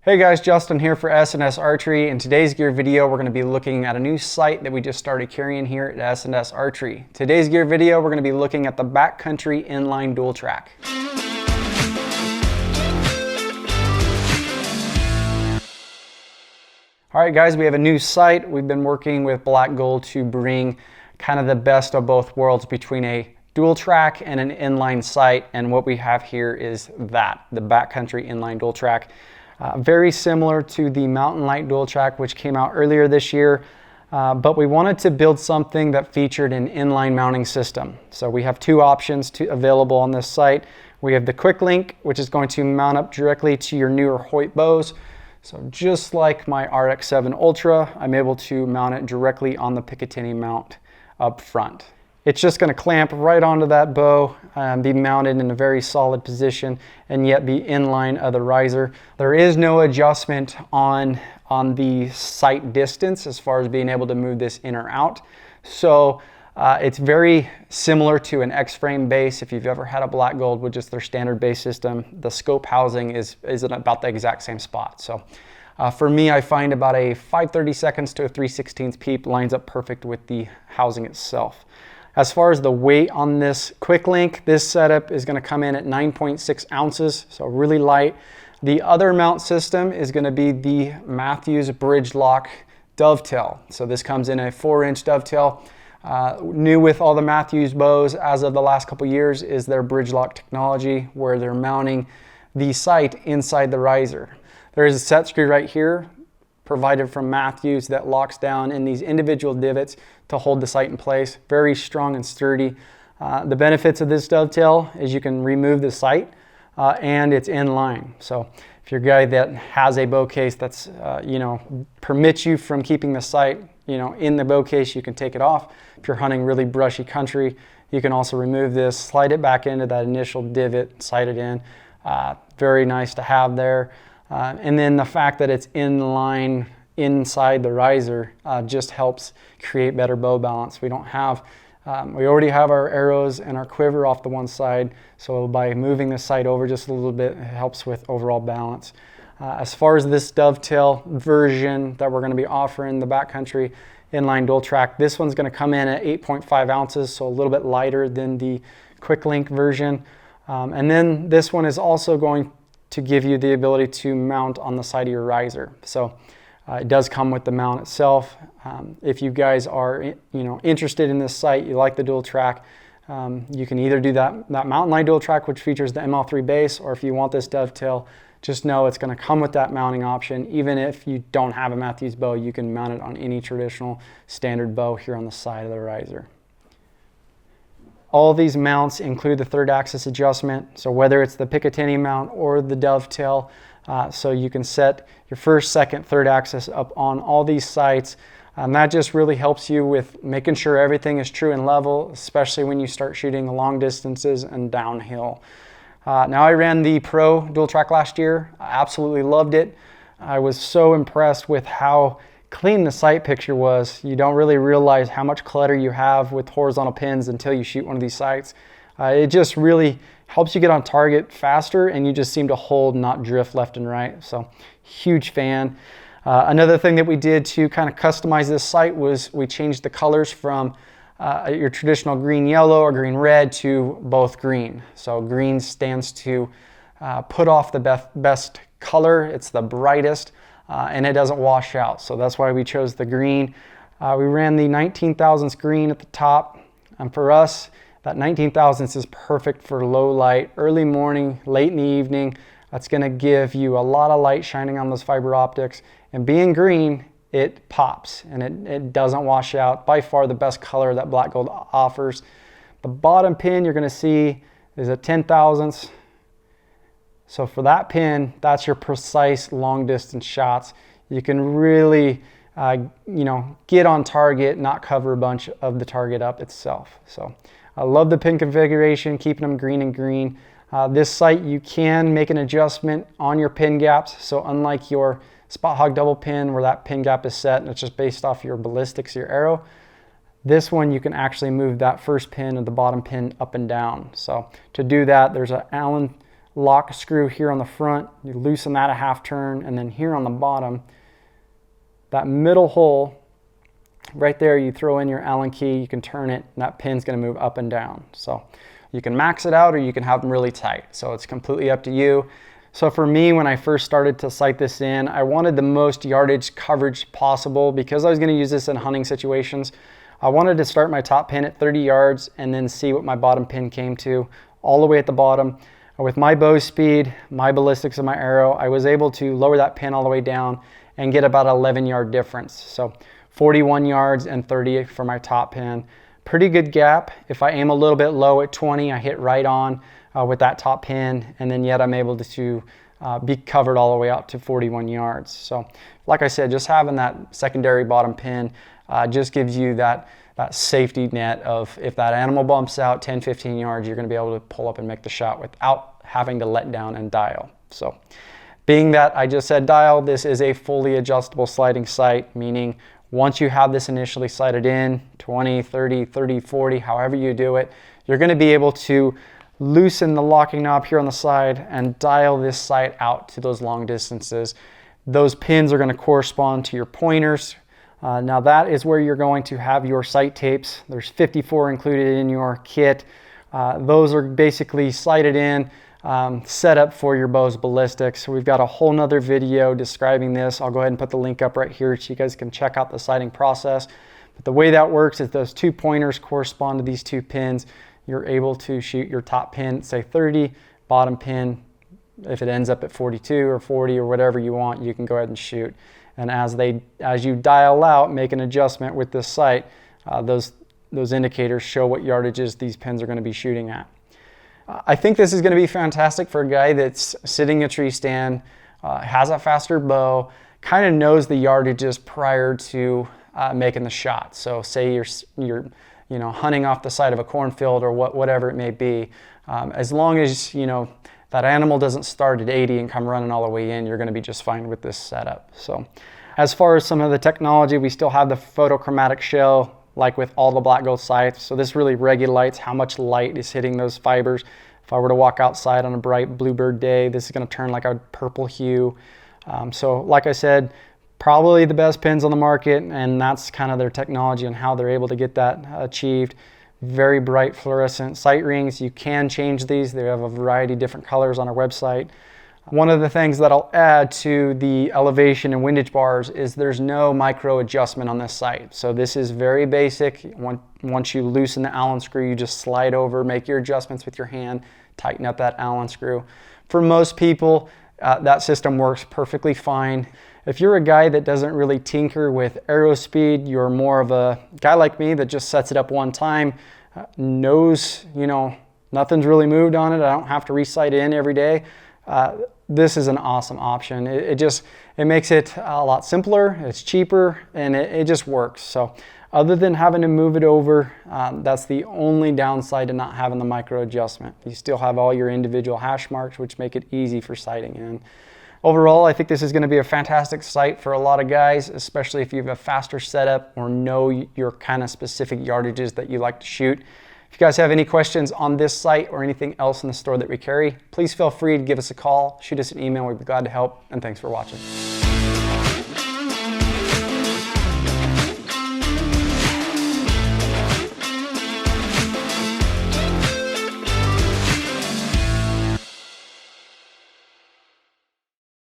Hey guys, Justin here for S&S Archery. In today's gear video, we're going to be looking at a new sight that we just started carrying here at S&S Archery. Today's gear video, we're going to be looking at the Backcountry Inline Dual Trac. All right guys, we have a new sight. We've been working with Black Gold to bring kind of the best of both worlds between a dual track and an inline sight, and what we have here is the Backcountry Inline Dual Trac. Very similar to the Mountain Light Dual Trac, which came out earlier this year, but we wanted to build something that featured an inline mounting system. So we have two options available on this sight. We have the Quicklink, which is going to mount up directly to your newer Hoyt bows. So just like my RX-7 Ultra, I'm able to mount it directly on the Picatinny mount up front. It's just going to clamp right onto that bow and be mounted in a very solid position and yet be in line of the riser. There is no adjustment on the sight distance as far as being able to move this in or out. So it's very similar to an X-frame base. If you've ever had a Black Gold with just their standard base system, the scope housing is about the exact same spot. So for me, I find about a 5/32 to a 3/16 peep lines up perfect with the housing itself. As far as the weight on this Quicklink, this setup is going to come in at 9.6 ounces, so really light. The other mount system is going to be the Mathews Bridgelock Dovetail. So this comes in a 4-inch dovetail. New with all the Mathews bows as of the last couple years is their Bridgelock technology, where they're mounting the sight inside the riser. There is a set screw right here provided from Mathews that locks down in these individual divots to hold the sight in place. Very strong and sturdy. The benefits of this dovetail is you can remove the sight and it's in line. So if you're a guy that has a bow case that's permits you from keeping the sight in the bow case, you can take it off. If you're hunting really brushy country, you can also remove this, slide it back into that initial divot, sight it in. Very nice to have there. And then the fact that it's in line inside the riser just helps create better bow balance. We already have our arrows and our quiver off the one side, so by moving the sight over just a little bit, it helps with overall balance. As far as this dovetail version that we're going to be offering, the Backcountry Inline Dual Trac, this one's going to come in at 8.5 ounces, so a little bit lighter than the Quicklink version. And then this one is also going to give you the ability to mount on the side of your riser. So it does come with the mount itself. If you guys are interested in this sight, you like the dual track, you can either do that Mountain Light Dual Trac, which features the ML3 base, or if you want this dovetail, just know it's going to come with that mounting option. Even if you don't have a Mathews bow, you can mount it on any traditional standard bow here on the side of the riser. All these mounts include the third axis adjustment, so whether it's the Picatinny mount or the dovetail, so you can set your first, second, third axis up on all these sights. That just really helps you with making sure everything is true and level, especially when you start shooting long distances and downhill. Now I ran the Pro Dual Trac last year. I absolutely loved it. I was so impressed with how clean the sight picture was. You don't really realize how much clutter you have with horizontal pins until you shoot one of these sights. It just really helps you get on target faster, and you just seem to hold, not drift left and right. So huge fan. Another thing that we did to kind of customize this sight was we changed the colors from your traditional green yellow or green red to both green. So green stands to put off the best color. It's the brightest. And it doesn't wash out, so that's why we chose the green. We ran the 19 thousandths green at the top, and for us, that 19 thousandths is perfect for low light, early morning, late in the evening. That's going to give you a lot of light shining on those fiber optics, and being green, it pops and it doesn't wash out. By far the best color that Black Gold offers. The bottom pin you're going to see is a 10 thousandths. So for that pin, that's your precise long distance shots. You can really, get on target, not cover a bunch of the target up itself. So I love the pin configuration, keeping them green and green. This sight, you can make an adjustment on your pin gaps. So unlike your Spot Hog double pin where that pin gap is set and it's just based off your ballistics, your arrow, this one you can actually move that first pin and the bottom pin up and down. So to do that, there's an Allen lock screw here on the front, you loosen that a half turn, and then here on the bottom, that middle hole right there, you throw in your Allen key, you can turn it, and that pin's gonna move up and down. So you can max it out or you can have them really tight. So it's completely up to you. So for me, when I first started to sight this in, I wanted the most yardage coverage possible because I was gonna use this in hunting situations. I wanted to start my top pin at 30 yards and then see what my bottom pin came to all the way at the bottom. With my bow speed, my ballistics of my arrow, I was able to lower that pin all the way down and get about 11-yard difference. So 41 yards and 30 for my top pin. Pretty good gap. If I aim a little bit low at 20, I hit right on with that top pin, and then yet I'm able to be covered all the way out to 41 yards. So like I said, just having that secondary bottom pin just gives you that safety net of if that animal bumps out 10, 15 yards, you're gonna be able to pull up and make the shot without having to let down and dial. So being that I just said dial, this is a fully adjustable sliding sight, meaning once you have this initially sighted in, 20, 30, 30, 40, however you do it, you're gonna be able to loosen the locking knob here on the side and dial this sight out to those long distances. Those pins are gonna correspond to your pointers. Now that is where you're going to have your sight tapes. There's 54 included in your kit. Those are basically sighted in, set up for your bow's ballistics. So we've got a whole nother video describing this. I'll go ahead and put the link up right here so you guys can check out the sighting process. But the way that works is those two pointers correspond to these two pins. You're able to shoot your top pin, say 30, bottom pin, if it ends up at 42 or 40 or whatever you want, you can go ahead and shoot. And as you dial out, make an adjustment with this sight, those indicators show what yardages these pins are going to be shooting at. I think this is going to be fantastic for a guy that's sitting in a tree stand, has a faster bow, kind of knows the yardages prior to making the shot. So say you're hunting off the side of a cornfield or whatever it may be. As long as that animal doesn't start at 80 and come running all the way in, you're going to be just fine with this setup. So as far as some of the technology, we still have the photochromatic shell like with all the black gold sights. So this really regulates how much light is hitting those fibers. If I were to walk outside on a bright bluebird day, this is going to turn like a purple hue. So like I said, probably the best pins on the market, and that's kind of their technology and how they're able to get that achieved. Very bright fluorescent sight rings. You can change these. They have a variety of different colors on our website. One of the things that I'll add to the elevation and windage bars is there's no micro adjustment on this sight. So this is very basic. Once you loosen the Allen screw, you just slide over, make your adjustments with your hand, tighten up that Allen screw. For most people, that system works perfectly fine. If you're a guy that doesn't really tinker with arrow speed, you're more of a guy like me that just sets it up one time, knows, nothing's really moved on it. I don't have to re-sight in every day. This is an awesome option. It makes it a lot simpler, it's cheaper, and it just works. So other than having to move it over, that's the only downside to not having the micro adjustment. You still have all your individual hash marks, which make it easy for sighting in. Overall, I think this is going to be a fantastic sight for a lot of guys, especially if you have a faster setup or know your kind of specific yardages that you like to shoot. If you guys have any questions on this sight or anything else in the store that we carry, please feel free to give us a call, shoot us an email. We'd be glad to help, and thanks for watching.